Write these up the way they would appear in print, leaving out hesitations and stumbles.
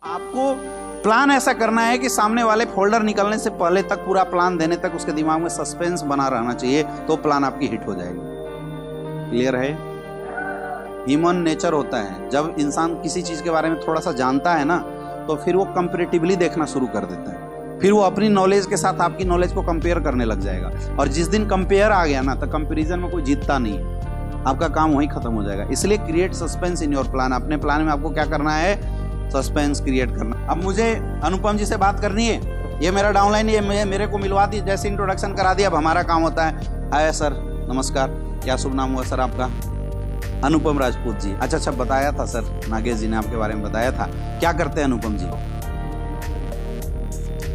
आपको प्लान ऐसा करना है कि सामने वाले फोल्डर निकलने से पहले तक पूरा प्लान देने तक उसके दिमाग में सस्पेंस बना रहना चाहिए, तो प्लान आपकी हिट हो जाएगी। क्लियर है? ह्यूमन नेचर होता है, जब इंसान किसी चीज के बारे में थोड़ा सा जानता है ना, तो फिर वो कंपैरेटिवली देखना शुरू कर देता है। फिर वो अपनी नॉलेज के साथ आपकी नॉलेज को कंपेयर करने लग जाएगा, और जिस दिन कंपेयर आ गया ना, तो कंपैरिजन में कोई जीतता नहीं है, आपका काम वहीं खत्म हो जाएगा। इसलिए create suspense in your plan. अपने प्लान में आपको क्या करना है? सस्पेंस क्रिएट करना। अब मुझे अनुपम जी से बात करनी है, ये मेरा डाउनलाइन, ये मेरे को मिलवा दी, जैसे इंट्रोडक्शन करा दिया, अब हमारा काम होता है। हाय सर, नमस्कार, क्या शुभ नाम हुआ सर आपका? अनुपम राजपूत जी। अच्छा, बताया था सर, नागेश जी ने आपके बारे में बताया था। क्या करते हैं अनुपम जी?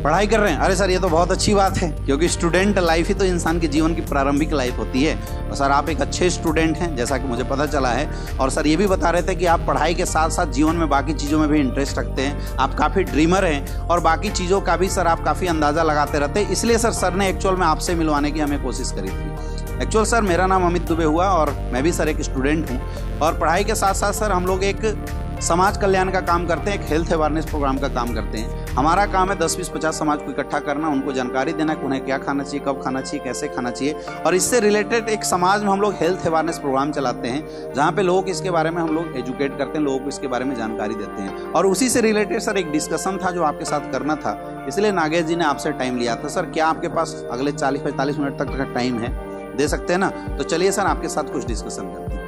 पढ़ाई कर रहे हैं? अरे सर, ये तो बहुत अच्छी बात है, क्योंकि स्टूडेंट लाइफ ही तो इंसान के जीवन की प्रारंभिक लाइफ होती है। और सर, आप एक अच्छे स्टूडेंट हैं, जैसा कि मुझे पता चला है। और सर, ये भी बता रहे थे कि आप पढ़ाई के साथ साथ जीवन में बाकी चीज़ों में भी इंटरेस्ट रखते हैं, आप काफ़ी ड्रीमर हैं, और बाकी चीज़ों का भी सर आप काफ़ी अंदाज़ा लगाते रहते हैं। इसलिए सर ने एक्चुअल में आपसे मिलवाने की हमें कोशिश करी थी। एक्चुअल सर, मेरा नाम अमित दुबे हुआ, और मैं भी सर एक स्टूडेंट हूँ, और पढ़ाई के साथ साथ सर हम लोग एक समाज कल्याण का काम करते हैं, एक हेल्थ अवेयरनेस प्रोग्राम का काम करते हैं। हमारा काम है 10, 20, 50 समाज को इकट्ठा करना, उनको जानकारी देना कि उन्हें क्या खाना चाहिए, कब खाना चाहिए, कैसे खाना चाहिए। और इससे रिलेटेड एक समाज में हम लोग हेल्थ अवेयरनेस प्रोग्राम चलाते हैं, जहाँ पे लोगों को इसके बारे में हम लोग एजुकेट करते हैं, लोगों को इसके बारे में जानकारी देते हैं। और उसी से रिलेटेड सर एक डिस्कशन था जो आपके साथ करना था, इसलिए नागेश जी ने आपसे टाइम लिया था। सर, क्या आपके पास अगले 40-45 मिनट तक का टाइम है? दे सकते हैं ना? तो चलिए सर, आपके साथ कुछ डिस्कशन करते हैं।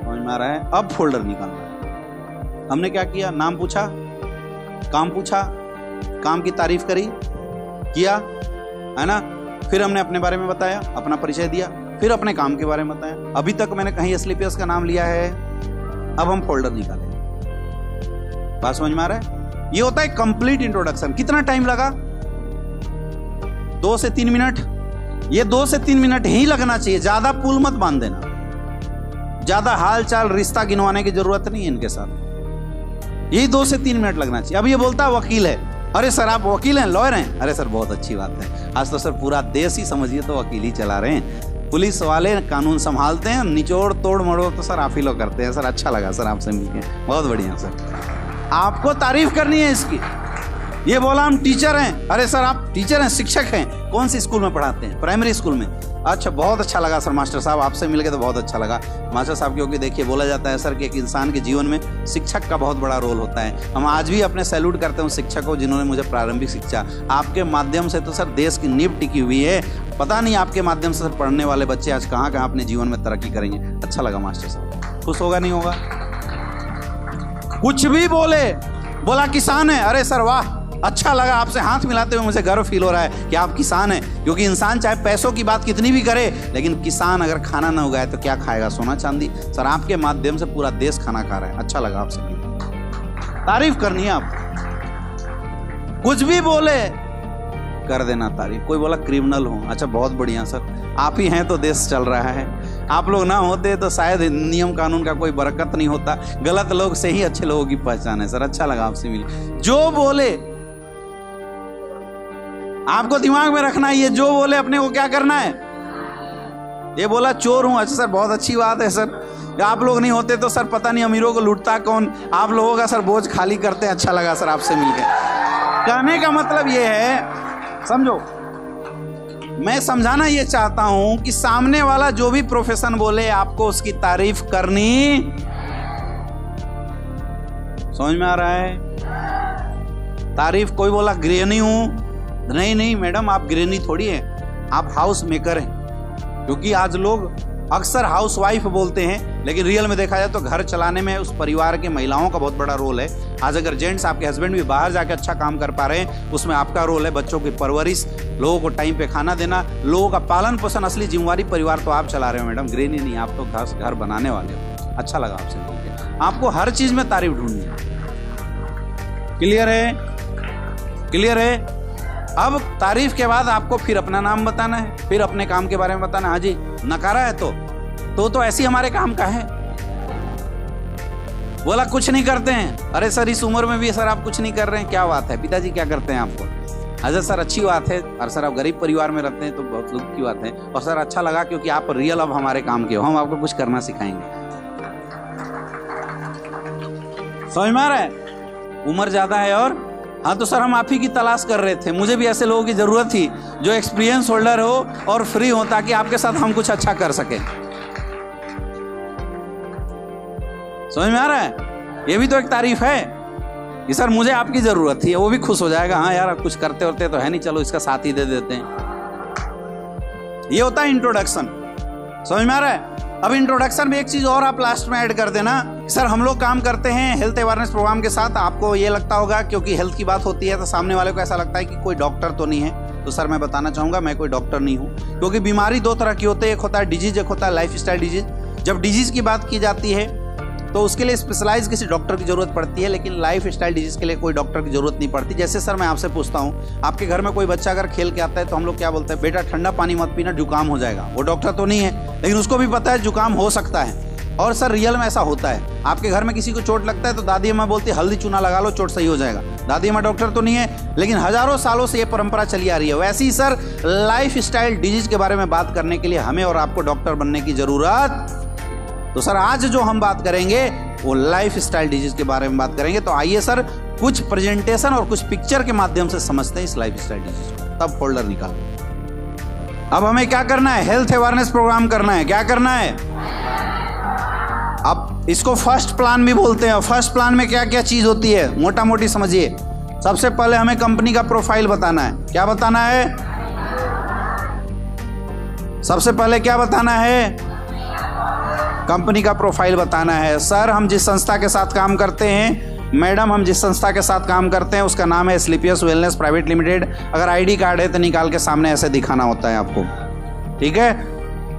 समझ में आ रहा है? अब फोल्डर निकालना है। हमने क्या किया? नाम पूछा, काम पूछा, काम की तारीफ करी, किया, है ना? फिर हमने अपने बारे में बताया, अपना परिचय दिया, फिर अपने काम के बारे में बताया। अभी तक मैंने कहीं एसलीपीएस का नाम लिया है? अब हम फोल्डर निकालेंगे। बात समझ में आ रहा है? ये होता है कंप्लीट इंट्रोडक्शन। कितना टाइम लगा? 2 से 3 मिनट। ये 2 से 3 मिनट ही लगना चाहिए, ज्यादा पुल मत बांध देना, ज्यादा हाल चाल रिश्ता गिनवाने की जरूरत नहीं है इनके साथ। यही 2 से 3 मिनट लगना चाहिए। अब ये बोलता है वकील है। अरे सर, आप वकील हैं, लॉयर हैं? अरे सर, बहुत अच्छी बात है। आज तो सर पूरा देश ही समझिए तो वकील ही चला रहे हैं। पुलिस वाले कानून संभालते हैं, निचोड़ तोड़ मरोड़ तो सर आप ही लोग करते हैं। सर, अच्छा लगा सर आपसे मिलकर, बहुत बढ़िया सर। आपको तारीफ करनी है इसकी। ये बोला हम टीचर हैं। अरे सर, आप टीचर हैं, शिक्षक हैं? कौन सी स्कूल में पढ़ाते हैं? प्राइमरी स्कूल में। अच्छा, बहुत अच्छा लगा सर मास्टर साहब, आपसे मिलके तो बहुत अच्छा लगा मास्टर साहब। क्योंकि देखिए, बोला जाता है सर कि एक इंसान के जीवन में शिक्षक का बहुत बड़ा रोल होता है। हम आज भी अपने सैल्यूट करते हैं उन शिक्षकों जिन्होंने मुझे प्रारंभिक शिक्षा, आपके माध्यम से तो सर देश की नींव टिकी हुई है। पता नहीं आपके माध्यम से सर पढ़ने वाले बच्चे आज कहाँ कहाँ अपने जीवन में तरक्की करेंगे। अच्छा लगा मास्टर साहब। खुश होगा नहीं होगा? कुछ भी बोला किसान है। अरे सर वाह, अच्छा लगा, आपसे हाथ मिलाते हुए मुझे गर्व फील हो रहा है कि आप किसान हैं। क्योंकि इंसान चाहे पैसों की बात कितनी भी करे, लेकिन किसान अगर खाना ना उगाए तो क्या खाएगा? सोना चांदी। सर, आपके माध्यम से पूरा देश खाना खा रहा है। अच्छा लगा आपसे, तारीफ करनी है आप। कुछ भी बोले कर देना तारीफ। कोई बोला क्रिमिनल हो, अच्छा बहुत बढ़िया सर, आप ही हैं तो देश चल रहा है। आप लोग ना होते तो शायद नियम कानून का कोई बरकत नहीं होता। गलत लोग से ही अच्छे लोगों की पहचान है। सर, अच्छा लगा आपसे मिल। जो बोले आपको दिमाग में रखना है, ये जो बोले अपने को क्या करना है? ये बोला चोर हूं, अच्छा सर बहुत अच्छी बात है सर। आप लोग नहीं होते तो सर पता नहीं अमीरों को लूटता कौन। आप लोगों का सर बोझ खाली करते हैं। अच्छा लगा सर आपसे मिलकर। कहने का मतलब ये है, समझो, मैं समझाना ये चाहता हूं कि सामने वाला जो भी प्रोफेशन बोले, आपको उसकी तारीफ करनी। समझ में आ रहा है? तारीफ, कोई बोला गृहिणी हूं, नहीं मैडम, आप गृहिणी थोड़ी हैं, आप हाउस मेकर हैं। क्योंकि आज लोग अक्सर हाउस वाइफ बोलते हैं, लेकिन रियल में देखा जाए तो घर चलाने में उस परिवार के महिलाओं का बहुत बड़ा रोल है। आज अगर जेंट्स, आपके हस्बैंड भी बाहर जाके अच्छा काम कर पा रहे हैं, उसमें आपका रोल है। बच्चों की परवरिश, लोगों को टाइम पे खाना देना, लोगों का पालन पोषण, असली जिम्मेवारी परिवार तो आप चला रहे हो मैडम, गृहिणी नहीं। आप तो घर बनाने वाले हो। अच्छा लगा आपसे मिलकर। आपको हर चीज में तारीफ ढूंढनी है। क्लियर है? क्लियर है? अब तारीफ के बाद आपको फिर अपना नाम बताना है, फिर अपने काम के बारे में बताना। हाँ जी, नकारा है तो ऐसी हमारे काम का है। बोला कुछ नहीं करते हैं। अरे सर, इस उम्र में भी सर आप कुछ नहीं कर रहे हैं, क्या बात है? पिताजी क्या करते हैं आपको? अच्छा सर, अच्छी बात है। और सर, आप गरीब परिवार में रहते हैं तो बहुत दुख की बात है। और सर, अच्छा लगा क्योंकि आप रियल अब हमारे काम के हो, हम आपको कुछ करना सिखाएंगे। समझ में आ रहा है? उम्र ज्यादा है और हाँ तो सर हम आप ही की तलाश कर रहे थे, मुझे भी ऐसे लोगों की जरूरत थी जो एक्सपीरियंस होल्डर हो और फ्री हो, ताकि आपके साथ हम कुछ अच्छा कर सके। समझ में आ रहा है? ये भी तो एक तारीफ है कि सर मुझे आपकी जरूरत थी, वो भी खुश हो जाएगा, हाँ यार कुछ करते होते तो है नहीं, चलो इसका साथ ही दे देते हैं। ये होता है इंट्रोडक्शन। समझ में आ रहा है? अब इंट्रोडक्शन में एक चीज और आप लास्ट में ऐड कर देना, सर हम लोग काम करते हैं हेल्थ अवेयरनेस प्रोग्राम के साथ। आपको ये लगता होगा क्योंकि हेल्थ की बात होती है तो सामने वाले को ऐसा लगता है कि कोई डॉक्टर तो नहीं है। तो सर मैं बताना चाहूंगा मैं कोई डॉक्टर नहीं हूँ, क्योंकि बीमारी दो तरह की होती है, एक होता है डिजीज, एक होता है लाइफ स्टाइल डिजीज। जब डिजीज की बात की जाती है तो उसके लिए स्पेशलाइज किसी डॉक्टर की जरूरत पड़ती है, लेकिन लाइफ स्टाइल डिजीज के लिए कोई डॉक्टर की जरूरत नहीं पड़ती। जैसे सर मैं आपसे पूछता हूँ, आपके घर में कोई बच्चा अगर खेल के आता है तो हम लोग क्या बोलते हैं, बेटा ठंडा पानी मत पीना जुकाम हो जाएगा। वो डॉक्टर तो नहीं है, लेकिन उसको भी पता है जुकाम हो सकता है। और सर रियल में ऐसा होता है, आपके घर में किसी को चोट लगता है तो दादी अम्मा बोलती है हल्दी चूना लगा लो चोट सही हो जाएगा। दादी अम्मा डॉक्टर तो नहीं है, लेकिन हजारों सालों से ये परंपरा चली आ रही है। वैसे ही सर लाइफ स्टाइल डिजीज के बारे में बात करने के लिए हमें और आपको डॉक्टर बनने की जरूरत। तो सर आज जो हम बात करेंगे वो लाइफ स्टाइल डिजीज के बारे में बात करेंगे। तो आइए सर कुछ प्रेजेंटेशन और कुछ पिक्चर के माध्यम से समझते हैं इस लाइफ स्टाइल डिजीज को। तब फोल्डर निकाल। अब हमें क्या करना है, हेल्थ अवेयरनेस प्रोग्राम करना है। क्या करना है? अब इसको फर्स्ट प्लान भी बोलते हैं। फर्स्ट प्लान में क्या क्या चीज होती है मोटा मोटी समझिए। सबसे पहले हमें कंपनी का प्रोफाइल बताना है। क्या बताना है? सबसे पहले क्या बताना है? कंपनी का प्रोफाइल बताना है। सर हम जिस संस्था के साथ काम करते हैं, मैडम हम जिस संस्था के साथ काम करते हैं उसका नाम है स्लीपियस वेलनेस प्राइवेट लिमिटेड। अगर आईडी कार्ड है तो निकाल के सामने ऐसे दिखाना होता है आपको, ठीक है।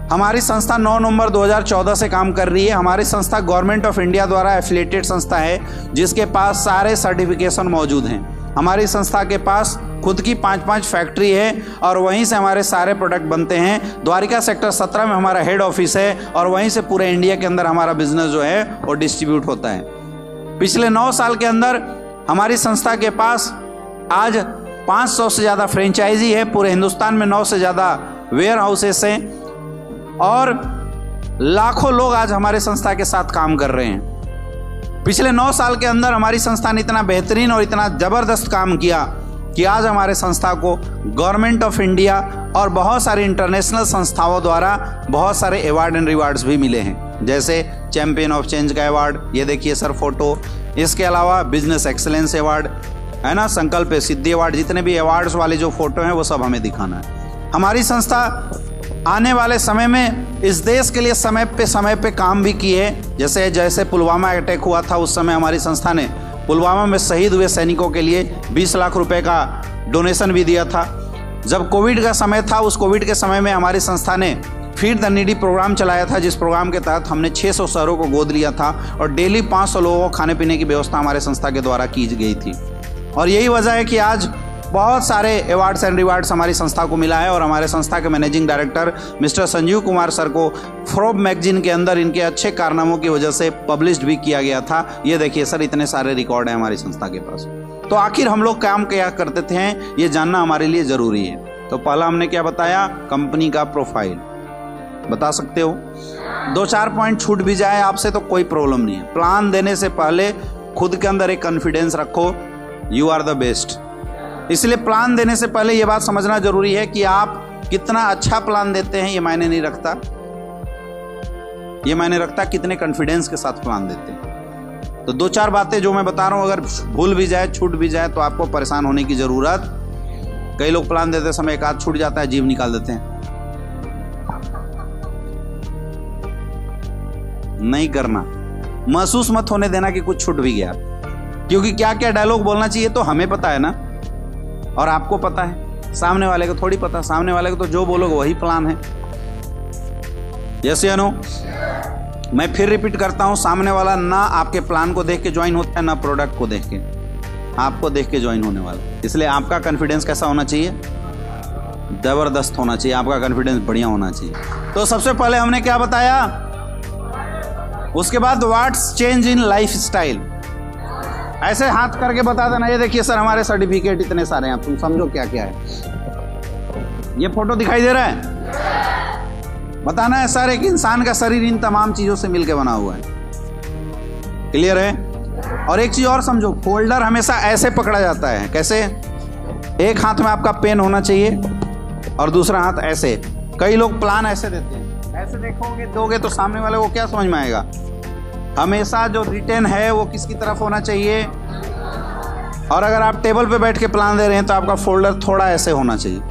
हमारी संस्था 9 नवंबर 2014 से काम कर रही है। हमारी संस्था गवर्नमेंट ऑफ इंडिया द्वारा एफिलिएटेड संस्था है, जिसके पास सारे सर्टिफिकेशन मौजूद हैं। हमारी संस्था के पास खुद की 5-5 फैक्ट्री है और वहीं से हमारे सारे प्रोडक्ट बनते हैं। द्वारिका सेक्टर 17 में हमारा हेड ऑफिस है और वहीं से पूरे इंडिया के अंदर हमारा बिजनेस जो है वो डिस्ट्रीब्यूट होता है। पिछले 9 साल के अंदर हमारी संस्था के पास आज 500 से ज़्यादा फ्रेंचाइजी है। पूरे हिंदुस्तान में 9 से ज़्यादा वेयर हाउसेस हैं और लाखों लोग आज हमारे संस्था के साथ काम कर रहे हैं। पिछले 9 साल के अंदर हमारी संस्था ने इतना बेहतरीन और इतना ज़बरदस्त काम किया कि आज हमारे संस्था को गवर्नमेंट ऑफ इंडिया और बहुत सारी इंटरनेशनल संस्थाओं द्वारा बहुत सारे अवार्ड एंड रिवार्ड्स भी मिले हैं, जैसे चैंपियन ऑफ चेंज का अवार्ड, ये देखिए सर फोटो। इसके अलावा बिजनेस एक्सीलेंस अवार्ड है ना, संकल्प सिद्धि अवार्ड, जितने भी अवार्ड्स वाले जो फोटो हैं वो सब हमें दिखाना है। हमारी संस्था आने वाले समय में इस देश के लिए समय पे काम भी किए। जैसे पुलवामा अटैक हुआ था उस समय हमारी संस्था ने पुलवामा में शहीद हुए सैनिकों के लिए 20 लाख रुपए का डोनेशन भी दिया था। जब कोविड का समय था, उस कोविड के समय में हमारी संस्था ने फीड द नीडी प्रोग्राम चलाया था, जिस प्रोग्राम के तहत हमने 600 शहरों को गोद लिया था और डेली 500 लोगों को खाने पीने की व्यवस्था हमारे संस्था के द्वारा की गई थी। और यही वजह है कि आज बहुत सारे अवार्ड्स एंड रिवार्ड्स हमारी संस्था को मिला है। और हमारे संस्था के managing director mister Sanjeev Kumar sir को फोर्ब्स मैगजीन के अंदर इनके अच्छे कारनामों की वजह से पब्लिश्ड भी किया गया था। ये देखिए सर, इतने सारे रिकॉर्ड हैं हमारी संस्था के पास। तो आखिर हम लोग काम क्या करते थे ये जानना हमारे लिए ज़रूरी है। तो पहला हमने क्या बताया, कंपनी का प्रोफाइल बता सकते हो। 2-4 पॉइंट छूट भी जाए आपसे तो कोई प्रॉब्लम नहीं है। प्लान देने से पहले खुद के अंदर एक कॉन्फिडेंस रखो, यू आर द बेस्ट। इसलिए प्लान देने से पहले ये बात समझना जरूरी है कि आप कितना अच्छा प्लान देते हैं, ये मायने नहीं रखता। ये मायने रखता कितने कॉन्फिडेंस के साथ प्लान देते हैं। तो 2-4 बातें जो मैं बता रहा हूं, अगर भूल भी जाए, छूट भी जाए तो आपको परेशान होने की जरूरत। कई लोग प्लान देते समय एक आध छूट जाता है, जीभ निकाल देते हैं। नहीं करना, महसूस मत होने देना कि कुछ छूट भी गया, क्योंकि क्या क्या डायलॉग बोलना चाहिए तो हमें पता है ना, और आपको पता है, सामने वाले को थोड़ी पता। सामने वाले को तो जो बोलोगे वही प्लान है। यस या नो? मैं फिर रिपीट करता हूं, सामने वाला ना आपके प्लान को देख के ज्वाइन होता है, ना प्रोडक्ट को देख के, आपको देख के ज्वाइन होने वाला। इसलिए आपका कॉन्फिडेंस कैसा होना चाहिए? जबरदस्त होना चाहिए, आपका कॉन्फिडेंस बढ़िया होना चाहिए। तो सबसे पहले हमने क्या बताया, उसके बाद what's change in life style. ऐसे हाथ करके बता देना, ये देखिए सर हमारे सर्टिफिकेट इतने सारे हैं, तुम समझो क्या क्या है। ये फोटो दिखाई दे रहा है, बताना है सर एक इंसान का शरीर इन तमाम चीजों से मिलकर बना हुआ है। क्लियर है? और एक चीज और समझो, फोल्डर हमेशा ऐसे पकड़ा जाता है। कैसे? एक हाथ में आपका पेन होना चाहिए और दूसरा हाथ ऐसे। कई लोग प्लान ऐसे देते हैं, ऐसे देखोगे दोगे तो सामने वाले को क्या समझ में आएगा? हमेशा जो रिटेन है वो किसकी तरफ होना चाहिए। और अगर आप टेबल पे बैठ के प्लान दे रहे हैं तो आपका फोल्डर थोड़ा ऐसे होना चाहिए।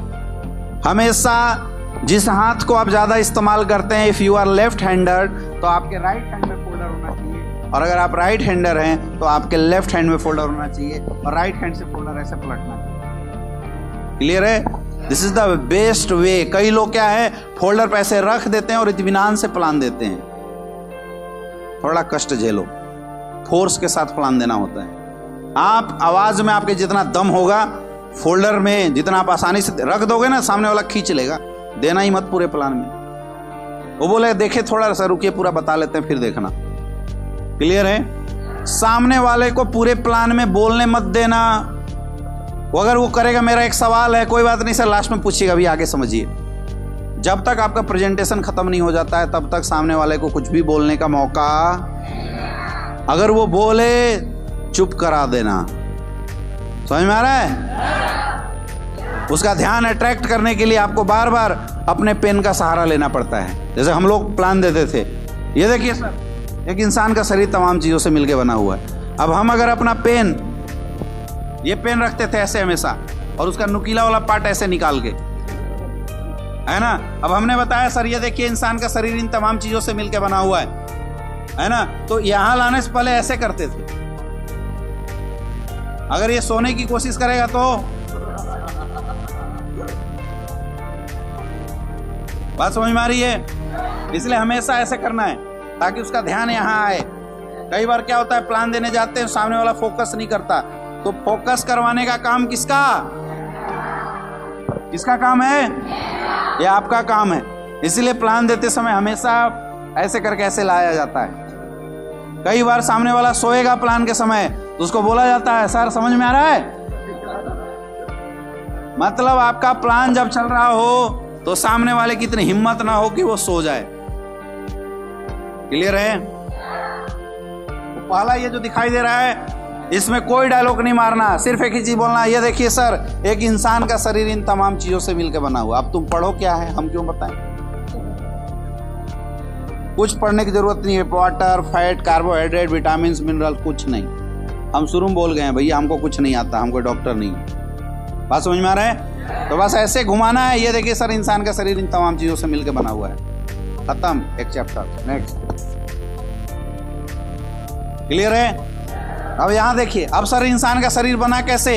हमेशा जिस हाथ को आप ज़्यादा इस्तेमाल करते हैं, if you are left hander, तो आपके राइट हैंड में फोल्डर होना चाहिए, और अगर आप राइट हैंडर हैं तो आपके लेफ्ट हैंड में फोल्डर होना चाहिए, और राइट हैंड से फोल्डर ऐसे पलटना चाहिए। क्लियर है? This is the best way. कई लोग क्या है, फोल्डर पे ऐसे रख देते हैं और इत्मीनान से प्लान देते हैं। थोड़ा कष्ट झेलो, फोर्स के साथ प्लान देना होता है। आप आवाज में आपके जितना दम होगा, फोल्डर में जितना आप आसानी से रख दोगे ना, सामने वाला खींच लेगा। देना ही मत पूरे प्लान में। वो बोले देखे थोड़ा सा रुकिए, पूरा बता लेते हैं फिर देखना। क्लियर है? सामने वाले को पूरे प्लान में बोलने मत देना। वो अगर वो करेगा, मेरा एक सवाल है, कोई बात नहीं सर, लास्ट में पूछिएगा, अभी आगे समझिए। जब तक आपका प्रेजेंटेशन खत्म नहीं हो जाता है तब तक सामने वाले को कुछ भी बोलने का मौका, अगर वो बोले चुप करा देना। समझ में आ रहा है? उसका ध्यान अट्रैक्ट करने के लिए आपको बार बार अपने पेन का सहारा लेना पड़ता है। जैसे हम लोग प्लान देते थे, ये देखिए सर, एक इंसान का शरीर तमाम चीजों से मिलकर बना हुआ है। अब हम अगर अपना पेन, ये पेन रखते थे ऐसे हमेशा, और उसका नुकीला वाला पार्ट ऐसे निकाल के, है ना। अब हमने बताया सर ये देखिए इंसान का शरीर इन तमाम चीजों से मिलकर बना हुआ है ना। तो यहां लाने से पहले ऐसे करते थे। अगर ये सोने की कोशिश करेगा तो बात समझ में आ रही है? इसलिए हमेशा ऐसे करना है ताकि उसका ध्यान यहां आए। कई बार क्या होता है, प्लान देने जाते हैं, सामने वाला फोकस नहीं करता, तो फोकस करवाने का काम किसका काम है? ये आपका काम है। इसलिए प्लान देते समय हमेशा ऐसे करके ऐसे लाया जाता है। कई बार सामने वाला सोएगा प्लान के समय, तो उसको बोला जाता है सर समझ में आ रहा है? मतलब आपका प्लान जब चल रहा हो तो सामने वाले की इतनी हिम्मत ना हो कि वो सो जाए। क्लियर है? तो पहला ये जो दिखाई दे रहा है, इसमें कोई डायलॉग नहीं मारना, सिर्फ एक ही चीज बोलना, ये देखिए सर एक इंसान का शरीर इन तमाम चीजों से मिलकर बना हुआ। अब तुम पढ़ो क्या है, हम क्यों बताएं? कुछ पढ़ने की जरूरत नहीं है। Water, fat, carbohydrate, vitamin, mineral, कुछ नहीं। हम शुरू में बोल गए हैं भैया हमको कुछ नहीं आता, हम कोई डॉक्टर नहीं। बात समझ में आ रहा है? तो बस ऐसे घुमाना है। ये देखिए सर इंसान का शरीर इन तमाम चीजों से मिलकर बना हुआ है। खत्म, एक चैप्टर। नेक्स्ट। क्लियर है? अब यहां देखिए, अब सर इंसान का शरीर बना कैसे?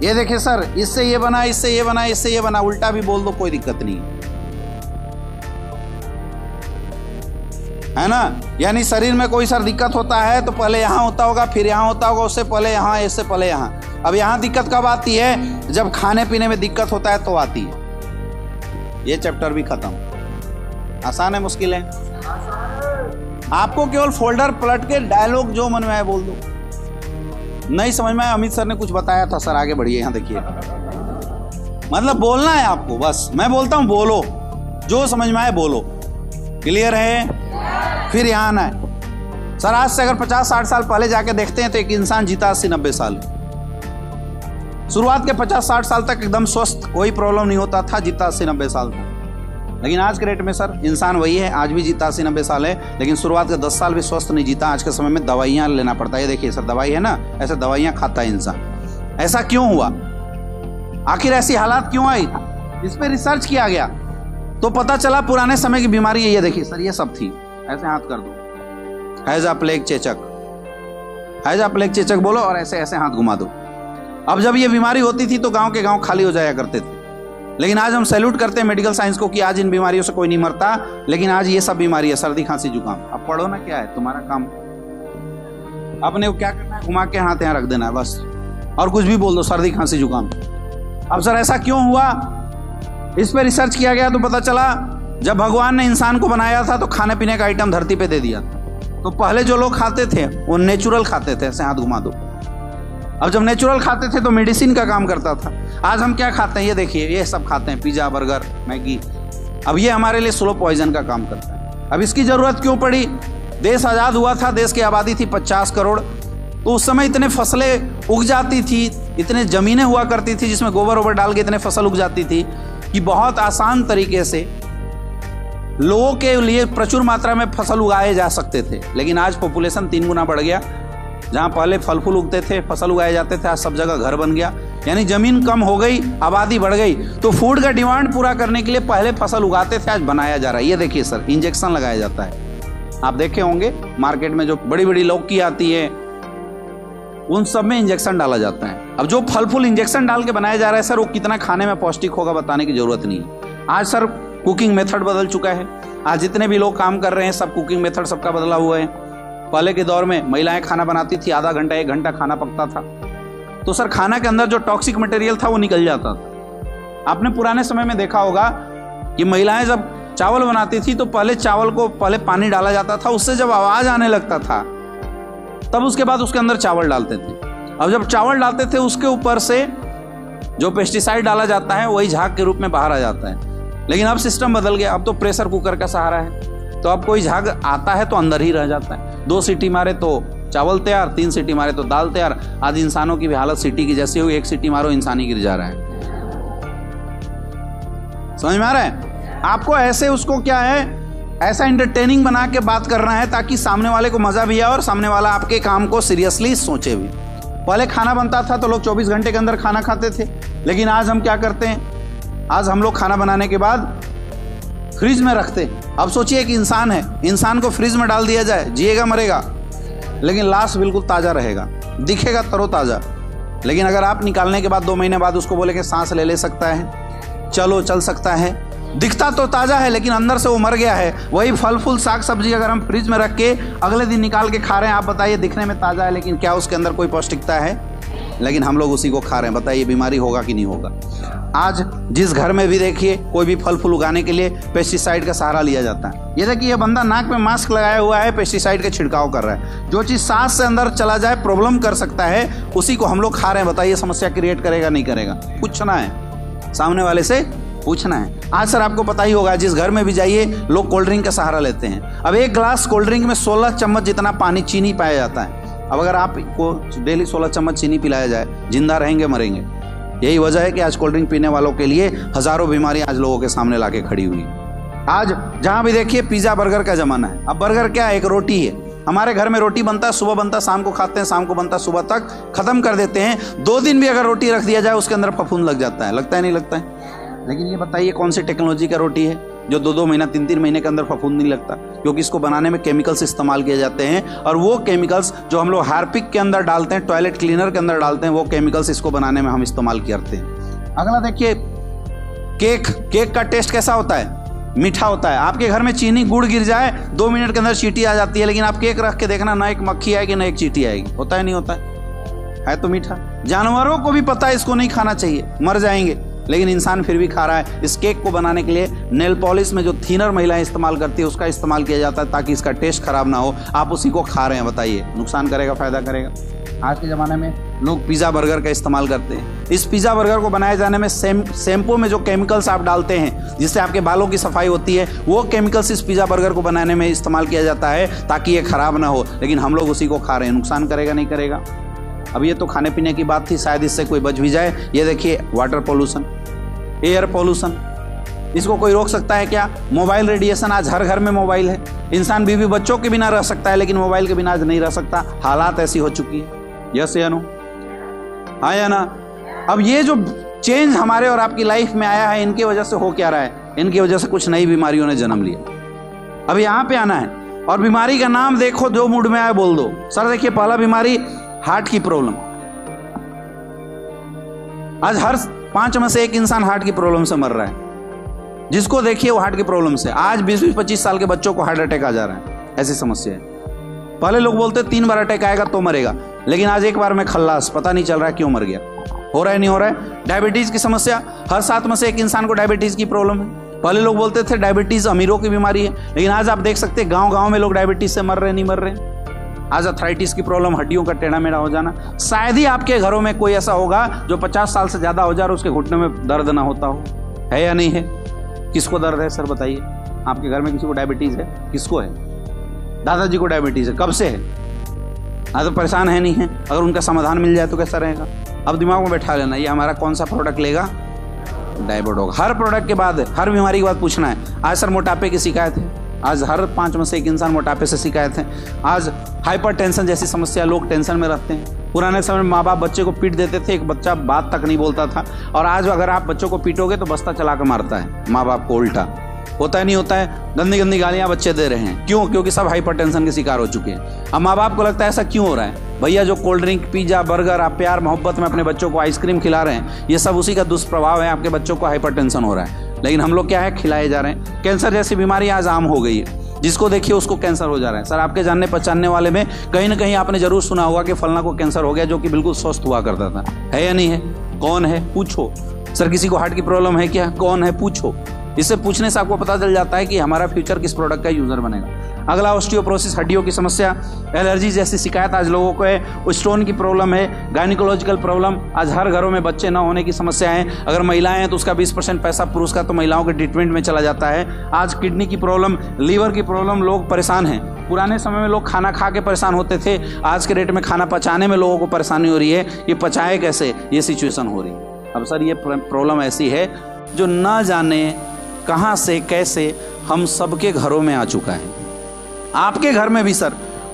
ये देखिए सर इससे ये बना, इससे ये बना, इससे ये बना। उल्टा भी बोल दो कोई दिक्कत नहीं है ना। यानी शरीर में कोई सर दिक्कत होता है तो पहले यहां होता होगा, फिर यहां होता होगा, उससे पहले यहां, इससे पहले यहां। अब यहां दिक्कत कब आती है? जब खाने पीने में दिक्कत होता है तो आती है। ये चैप्टर भी खत्म। आसान है मुश्किल है? आपको केवल फोल्डर पलट के डायलॉग जो मन में आए बोल दो। नहीं समझ में आया? अमित सर ने कुछ बताया था सर, आगे बढ़िए। यहां देखिए, मतलब बोलना है आपको, बस मैं बोलता हूं बोलो, जो समझ में आए बोलो। क्लियर है? फिर यहां आना है। सर आज से अगर 50-60 साल पहले जाके देखते हैं तो एक इंसान जीता 80-90 साल। शुरुआत के 50-60 साल तक एकदम स्वस्थ, कोई प्रॉब्लम नहीं होता था, जीता 80-90 साल तक। लेकिन आज के रेट में सर इंसान वही है, आज भी जीता 80-90 साल है, लेकिन शुरुआत के 10 साल भी स्वस्थ नहीं जीता। आज के समय में दवाइयां लेना पड़ता है। ये देखिए सर दवाई है ना, ऐसे दवाइयां खाता है इंसान। ऐसा क्यों हुआ? आखिर ऐसी हालात क्यों आई? इस पर रिसर्च किया गया तो पता चला पुराने समय की बीमारी है। ये देखिए सर ये सब थी। ऐसे हाथ कर दो, हैजा, प्लेग, चेचक। हैजा, प्लेग, चेचक बोलो और ऐसे ऐसे हाथ घुमा दो। अब जब ये बीमारी होती थी तो गांव के गांव खाली हो जाया करते थे। लेकिन आज हम सैल्यूट करते हैं मेडिकल साइंस को कि आज इन बीमारियों से कोई नहीं मरता, लेकिन आज ये सब बीमारी है, सर्दी, खांसी, जुकाम। अब पढ़ो ना, क्या है तुम्हारा काम? आपने क्या करना है, घुमा के हाथ यहाँ रख देना है बस, और कुछ भी बोल दो, सर्दी, खांसी, जुकाम। अब सर ऐसा क्यों हुआ? इस पर रिसर्च किया गया तो पता चला जब भगवान ने इंसान को बनाया था तो खाने पीने का आइटम धरती पे दे दिया था। तो पहले जो लोग खाते थे वो नेचुरल खाते थे। ऐसे हाथ घुमा दो। अब जब नेचुरल खाते थे तो मेडिसिन का काम करता था। आज हम क्या खाते हैं? ये देखिए ये सब खाते हैं, पिज्जा, बर्गर, मैगी। अब ये हमारे लिए स्लो पॉइजन का काम करता है। अब इसकी जरूरत क्यों पड़ी? देश आजाद हुआ था, देश की आबादी थी 50 करोड़, तो उस समय इतने फसलें उग जाती थी, इतने ज़मीनें हुआ करती थी जिसमें गोबर वोबर डाल के इतने फसल उग जाती थी कि बहुत आसान तरीके से लोगों के लिए प्रचुर मात्रा में फसल उगाए जा सकते थे। लेकिन आज पॉपुलेशन 3 गुना बढ़ गया। जहाँ पहले फल फूल उगते थे, फसल उगाए जाते थे, आज सब जगह घर बन गया। यानी ज़मीन कम हो गई, आबादी बढ़ गई, तो फूड का डिमांड पूरा करने के लिए पहले फसल उगाते थे, आज बनाया जा रहा है। ये देखिए सर, इंजेक्शन लगाया जाता है। आप देखे होंगे मार्केट में जो बड़ी बड़ी लौकी आती है, उन सब में इंजेक्शन डाला जाता है। अब जो फल फूल इंजेक्शन डाल के बनाया जा रहा है सर, वो कितना खाने में पौष्टिक होगा बताने की जरूरत नहीं है। आज सर कुकिंग मेथड बदल चुका है। आज जितने भी लोग काम कर रहे हैं, सब कुकिंग मेथड सबका बदला हुआ है। पहले के दौर में महिलाएं खाना बनाती थी, आधा घंटा 1 घंटा खाना पकता था, तो सर खाना के अंदर जो टॉक्सिक मटेरियल था वो निकल जाता था। आपने पुराने समय में देखा होगा कि महिलाएं जब चावल बनाती थी तो पहले चावल को पहले पानी डाला जाता था, उससे जब आवाज आने लगता था तब उसके बाद उसके अंदर चावल डालते थे। अब जब चावल डालते थे उसके ऊपर से जो पेस्टिसाइड डाला जाता है वही झाग के रूप में बाहर आ जाता है। लेकिन अब सिस्टम बदल गया, अब तो प्रेशर कुकर का सहारा है, तो अब कोई झाग आता है तो अंदर ही रह जाता है। 2 सीटी मारे तो चावल तैयार, 3 सीटी मारे तो दाल तैयार। आज इंसानों की भी हालत सीटी की जैसी हुई, 1 सीटी मारो इंसान ही गिर जा रहा है। समझ में आ रहा है? आपको ऐसे उसको क्या है, ऐसा एंटरटेनिंग बना के बात करना है ताकि सामने वाले को मजा भी आए और सामने वाला आपके काम को सीरियसली सोचे भी। पहले खाना बनता था तो लोग 24 घंटे के अंदर खाना खाते थे, लेकिन आज हम क्या करते हैं, आज हम लोग खाना बनाने के बाद फ्रिज में रखते हैं। अब सोचिए कि इंसान है, इंसान को फ्रिज में डाल दिया जाए, जिएगा मरेगा, लेकिन लाश बिल्कुल ताज़ा रहेगा, दिखेगा तरोताज़ा। लेकिन अगर आप निकालने के बाद 2 महीने बाद उसको बोले कि सांस ले सकता है, चलो चल सकता है, दिखता तो ताज़ा है लेकिन अंदर से वो मर गया है। वही फल फूल साग सब्जी अगर हम फ्रिज में रख के अगले दिन निकाल के खा रहे हैं, आप बताइए दिखने में ताज़ा है लेकिन क्या उसके अंदर कोई पौष्टिकता है? लेकिन हम लोग उसी को खा रहे हैं। बताइए बीमारी होगा कि नहीं होगा? आज जिस घर में भी देखिए कोई भी फल फूल उगाने के लिए पेस्टिसाइड का सहारा लिया जाता है। ये देखिए ये बंदा नाक में मास्क लगाया हुआ है, पेस्टिसाइड का छिड़काव कर रहा है। जो चीज़ सांस से अंदर चला जाए प्रॉब्लम कर सकता है, उसी को हम लोग खा रहे हैं। बताइए समस्या क्रिएट करेगा नहीं करेगा? पूछना है, सामने वाले से पूछना है। आज सर आपको पता ही होगा, जिस घर में भी जाइए लोग कोल्ड ड्रिंक का सहारा लेते हैं। अब 1 ग्लास कोल्ड ड्रिंक में 16 चम्मच जितना पानी चीनी पाया जाता है। अब अगर आपको डेली 16 चम्मच चीनी पिलाया जाए, जिंदा रहेंगे मरेंगे? यही वजह है कि आज कोल्ड ड्रिंक पीने वालों के लिए हजारों बीमारियां आज लोगों के सामने लाके खड़ी हुई। आज जहां भी देखिए पिज्जा बर्गर का जमाना है। अब बर्गर क्या है? एक रोटी है। हमारे घर में रोटी बनता है, सुबह बनता है, शाम को खाते हैं, शाम को बनता है, सुबह तक खत्म कर देते हैं। 2 दिन भी अगर रोटी रख दिया जाए उसके अंदर फफूंद लग जाता है। लगता है नहीं लगता है? लेकिन ये बताइए कौन सी टेक्नोलॉजी का रोटी है जो 2-2 महीना 3-3 महीने के अंदर फफूंद नहीं लगता? क्योंकि इसको बनाने में केमिकल्स इस्तेमाल किए जाते हैं, और वो केमिकल्स जो हम लोग हार्पिक के अंदर डालते हैं, टॉयलेट क्लीनर के अंदर डालते हैं, वो केमिकल्स इसको बनाने में हम इस्तेमाल करते हैं। अगला देखिए केक का टेस्ट कैसा होता है? मीठा होता है। आपके घर में चीनी गुड़ गिर जाए 2 मिनट के अंदर चींटी आ जाती है, लेकिन आप केक रख के देखना, ना एक मक्खी आएगी ना एक चींटी आएगी। होता है नहीं होता है तो मीठा। जानवरों को भी पता है इसको नहीं खाना चाहिए, मर जाएंगे, लेकिन इंसान फिर भी खा रहा है। इस केक को बनाने के लिए नेल पॉलिश में जो थिनर महिलाएं इस्तेमाल करती है उसका इस्तेमाल किया जाता है ताकि इसका टेस्ट खराब ना हो। आप उसी को खा रहे हैं, बताइए नुकसान करेगा फायदा करेगा? आज के ज़माने में लोग पिज़्ज़ा बर्गर का इस्तेमाल करते हैं। इस पिज़्ज़ा बर्गर को बनाए जाने में शैम्पू में जो केमिकल्स आप डालते हैं जिससे आपके बालों की सफाई होती है, वो केमिकल्स इस पिज़्ज़ा बर्गर को बनाने में इस्तेमाल किया जाता है ताकि ये खराब ना हो, लेकिन हम लोग उसी को खा रहे हैं। नुकसान करेगा नहीं करेगा? अब ये तो खाने पीने की बात थी, शायद इससे कोई बच भी जाए। ये देखिए वाटर पोल्यूशन, एयर पोल्यूशन, इसको कोई रोक सकता है क्या? मोबाइल रेडिएशन, आज हर घर में मोबाइल है। इंसान बीवी बच्चों के बिना रह सकता है लेकिन मोबाइल के बिना आज नहीं रह सकता। हालात ऐसी हो चुकी है। यस या नो? हाँ या ना? अब ये जो चेंज हमारे और आपकी लाइफ में आया है, इनकी वजह से हो क्या रहा है? इनकी वजह से कुछ नई बीमारियों ने जन्म लिया। अब यहाँ पे आना है और बीमारी का नाम देखो, जो मूड में आए बोल दो। सर देखिए पहला बीमारी हार्ट की प्रॉब्लम। आज हर 5 में से 1 इंसान हार्ट की प्रॉब्लम से मर रहा है। जिसको देखिए वो हार्ट की प्रॉब्लम से। आज 20-25 साल के बच्चों को हार्ट अटैक आ जा रहा है, ऐसी समस्या है। पहले लोग बोलते 3 बार अटैक आएगा तो मरेगा, लेकिन आज 1 बार में खल्लास, पता नहीं चल रहा है क्यों मर गया। हो रहा है नहीं हो रहा है? डायबिटीज की समस्या, हर 7 में से 1 इंसान को डायबिटीज की प्रॉब्लम है। पहले लोग बोलते थे डायबिटीज अमीरों की बीमारी है, लेकिन आज आप देख सकते हैं गाँव में लोग डायबिटीज से मर रहे नहीं मर रहे। आज अर्थराइटिस की प्रॉब्लम, हड्डियों का टेढ़ा मेढ़ा हो जाना। शायद ही आपके घरों में कोई ऐसा होगा जो 50 साल से ज्यादा हो जाए और उसके घुटने में दर्द ना होता हो। है या नहीं है? किसको दर्द है सर बताइए? आपके घर में किसी को डायबिटीज है? किसको है? दादाजी को डायबिटीज है। कब से है? तो परेशान है नहीं है, अगर उनका समाधान मिल जाए तो कैसा रहेगा। अब दिमाग में बैठा लेना, ये हमारा कौन सा प्रोडक्ट लेगा, डायबोडोग। हर प्रोडक्ट के बाद, हर बीमारी के बाद पूछना है, आज सर मोटापे की शिकायत है, आज हर 5 में से 1 इंसान मोटापे से शिकायत है, आज हाइपरटेंशन जैसी समस्या, लोग टेंशन में रहते हैं। पुराने समय में माँ बाप बच्चे को पीट देते थे, एक बच्चा बात तक नहीं बोलता था, और आज अगर आप बच्चों को पीटोगे तो बस्ता चला कर मारता है माँ बाप को, उल्टा होता है नहीं होता है। गंदी गंदी गालियां बच्चे दे रहे हैं, क्यों? क्योंकि सब हाइपरटेंशन के शिकार हो चुके हैं। अब माँ बाप को लगता है ऐसा क्यों हो रहा है, भैया जो कोल्ड ड्रिंक, पिज्जा, बर्गर, आप प्यार मोहब्बत में अपने बच्चों को आइसक्रीम खिला रहे हैं, ये सब उसी का दुष्प्रभाव है, आपके बच्चों को हाइपरटेंशन हो रहा है। लेकिन हम लोग क्या है, खिलाए जा रहे हैं। कैंसर जैसी बीमारी आज आम हो गई है, जिसको देखिए उसको कैंसर हो जा रहा है। सर आपके जानने पहचानने वाले में कहीं ना कहीं आपने जरूर सुना होगा कि फलना को कैंसर हो गया, जो कि बिल्कुल स्वस्थ हुआ करता था। है या नहीं है? कौन है? पूछो। सर किसी को हार्ट की प्रॉब्लम है क्या? कौन है? पूछो। इससे पूछने से आपको पता चल जाता है कि हमारा फ्यूचर किस प्रोडक्ट का यूजर बनेगा। अगला ऑस्टियोपोरोसिस, हड्डियों की समस्या, एलर्जी जैसी शिकायत आज लोगों को है, स्टोन की प्रॉब्लम है, गायनिकोलॉजिकल प्रॉब्लम, आज हर घरों में बच्चे न होने की समस्या है। अगर महिलाएं हैं तो उसका 20% पैसा पुरुष का तो महिलाओं के ट्रीटमेंट में चला जाता है। आज किडनी की प्रॉब्लम, लीवर की प्रॉब्लम, लोग परेशान हैं। पुराने समय में लोग खाना खा के परेशान होते थे, आज के डेट में खाना पचाने में लोगों को परेशानी हो रही है, ये पचाए कैसे, ये सिचुएशन हो रही है। अब सर ये प्रॉब्लम ऐसी है जो न जाने कहाँ से कैसे हम सबके घरों में आ चुका है। आपके घर में भी सर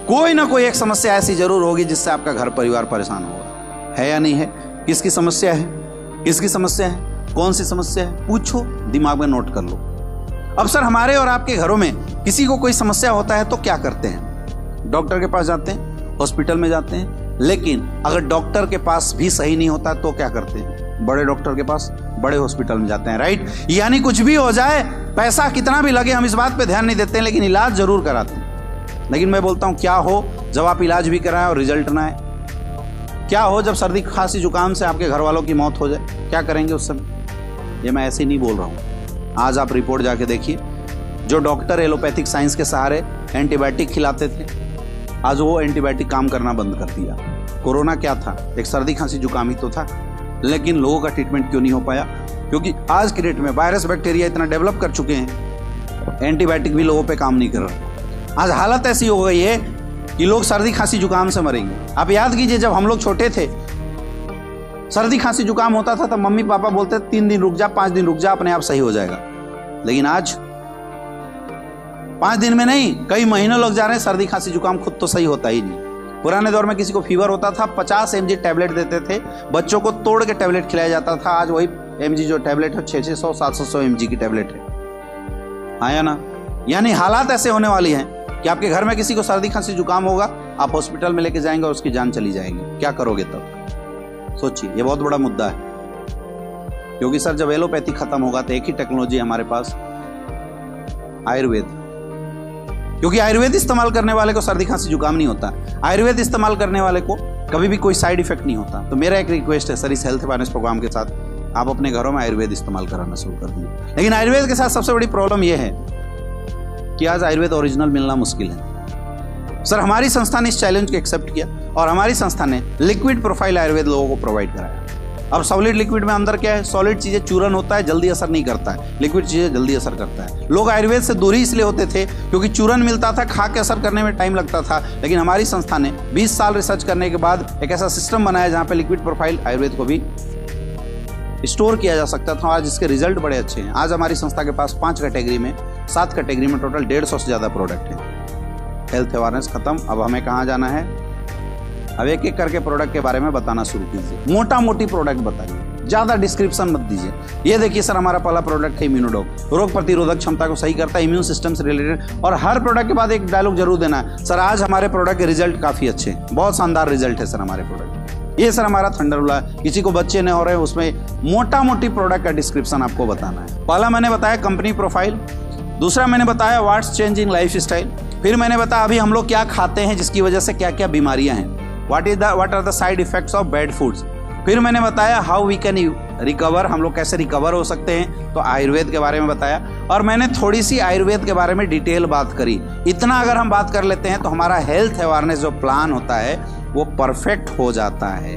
कोई ना कोई एक समस्या ऐसी जरूर होगी जिससे आपका घर परिवार परेशान होगा। है या नहीं है? किसकी समस्या है? किसकी समस्या है? कौन सी समस्या है? पूछो, दिमाग में नोट कर लो। अब सर हमारे और आपके घरों में किसी को कोई समस्या होता है तो क्या करते हैं? डॉक्टर के पास जाते हैं, हॉस्पिटल में जाते हैं। लेकिन अगर डॉक्टर के पास भी सही नहीं होता तो क्या करते हैं? बड़े डॉक्टर के पास, बड़े हॉस्पिटल में जाते हैं, राइट। यानी कुछ भी हो जाए, पैसा कितना भी लगे, हम इस बात पे ध्यान नहीं देते हैं, लेकिन इलाज जरूर कराते हैं। लेकिन मैं बोलता हूं, क्या हो जब आप इलाज भी कराएं और रिजल्ट ना आए? क्या हो जब सर्दी खांसी जुकाम से आपके घर वालों की मौत हो जाए? क्या करेंगे उस समय? ये मैं ऐसे ही नहीं बोल रहा हूं। आज आप रिपोर्ट जाके देखिए, जो डॉक्टर एलोपैथिक साइंस के सहारे एंटीबायोटिक खिलाते थे, आज वो एंटीबायोटिक काम करना बंद कर दिया। कोरोना क्या था? एक सर्दी खांसी जुकाम ही तो था, लेकिन लोगों का ट्रीटमेंट क्यों नहीं हो पाया? क्योंकि आज की डेट में वायरस बैक्टीरिया इतना डेवलप कर चुके हैं, एंटीबायोटिक भी लोगों पे काम नहीं कर रहा। आज हालत ऐसी हो गई है कि लोग सर्दी खांसी जुकाम से मरेंगे। आप याद कीजिए, जब हम लोग छोटे थे, सर्दी खांसी जुकाम होता था तो मम्मी पापा बोलते 3 दिन रुक जा, 5 दिन रुक जा, अपने आप सही हो जाएगा। लेकिन आज 5 दिन में नहीं, कई महीनों लग जा रहे हैं, सर्दी खांसी जुकाम खुद तो सही होता ही नहीं। पुराने दौर में किसी को फीवर होता था, 50 mg टैबलेट देते थे, बच्चों को तोड़ के टैबलेट खिलाया जाता था। आज वही mg जो टैबलेट है 600 700 mg की टैबलेट है। आया ना? यानी हालात ऐसे होने वाली हैं कि आपके घर में किसी को सर्दी खांसी जुकाम होगा, आप हॉस्पिटल में लेके जाएंगे और उसकी जान चली जाएगी। क्या करोगे तब? सोचिए, ये बहुत बड़ा मुद्दा है। क्योंकि सर जब एलोपैथी खत्म होगा तो एक ही टेक्नोलॉजी हमारे पास, आयुर्वेद। क्योंकि आयुर्वेद इस्तेमाल करने वाले को सर्दी खांसी जुकाम नहीं होता, आयुर्वेद इस्तेमाल करने वाले को कभी भी कोई साइड इफेक्ट नहीं होता। तो मेरा एक रिक्वेस्ट है सर, इस हेल्थ अवेयरनेस प्रोग्राम के साथ आप अपने घरों में आयुर्वेद इस्तेमाल कराना शुरू कर दीजिए। लेकिन आयुर्वेद के साथ सबसे बड़ी प्रॉब्लम यह है कि आज आयुर्वेद ओरिजिनल मिलना मुश्किल है। सर हमारी संस्था ने इस चैलेंज को एक्सेप्ट किया और हमारी संस्था ने लिक्विड प्रोफाइल आयुर्वेद लोगों को प्रोवाइड कराया। अब सॉलिड लिक्विड में अंदर क्या है? सॉलिड चीजें चूरन होता है, जल्दी असर नहीं करता है, लिक्विड चीजें जल्दी असर करता है। लोग आयुर्वेद से दूरी इसलिए होते थे क्योंकि चूरन मिलता था, खा के असर करने में टाइम लगता था। लेकिन हमारी संस्था ने 20 साल रिसर्च करने के बाद एक ऐसा सिस्टम बनाया जहां पे लिक्विड प्रोफाइल आयुर्वेद को भी स्टोर किया जा सकता था, आज इसके रिजल्ट बड़े अच्छे हैं। आज हमारी संस्था के पास 5 कैटेगरी में, 7 कैटेगरी में टोटल 150 से ज्यादा प्रोडक्ट है। हेल्थ अवेयरनेस खत्म, अब हमें कहाँ जाना है? अब एक एक करके प्रोडक्ट के बारे में बताना शुरू कीजिए। मोटा मोटी प्रोडक्ट बताइए, ज्यादा डिस्क्रिप्शन मत दीजिए। ये देखिए सर, हमारा पहला प्रोडक्ट है इम्यूनोडॉग, रोग प्रतिरोधक क्षमता को सही करता है, इम्यून सिस्टम से रिलेटेड। और हर प्रोडक्ट के बाद एक डायलॉग जरूर देना है, सर आज हमारे प्रोडक्ट के रिजल्ट काफी अच्छे हैं, बहुत शानदार रिजल्ट है सर हमारे प्रोडक्ट। ये सर हमारा थंडरबोल्ट है, किसी को बच्चे नहीं हो रहे, उसमें मोटा मोटी प्रोडक्ट का डिस्क्रिप्शन आपको बताना है। पहला मैंने बताया कंपनी प्रोफाइल, दूसरा मैंने बताया व्हाट्स चेंजिंग लाइफ स्टाइल, फिर मैंने बताया अभी हम लोग क्या खाते हैं जिसकी वजह से क्या क्या बीमारियां हैं, what are the side effects of bad foods. फिर मैंने बताया हाउ वी कैन रिकवर, हम लोग कैसे रिकवर हो सकते हैं, तो आयुर्वेद के बारे में बताया। और मैंने थोड़ी सी आयुर्वेद के बारे में डिटेल बात करी। इतना अगर हम बात कर लेते हैं तो हमारा हेल्थ अवेयरनेस जो प्लान होता है वो परफेक्ट हो जाता है।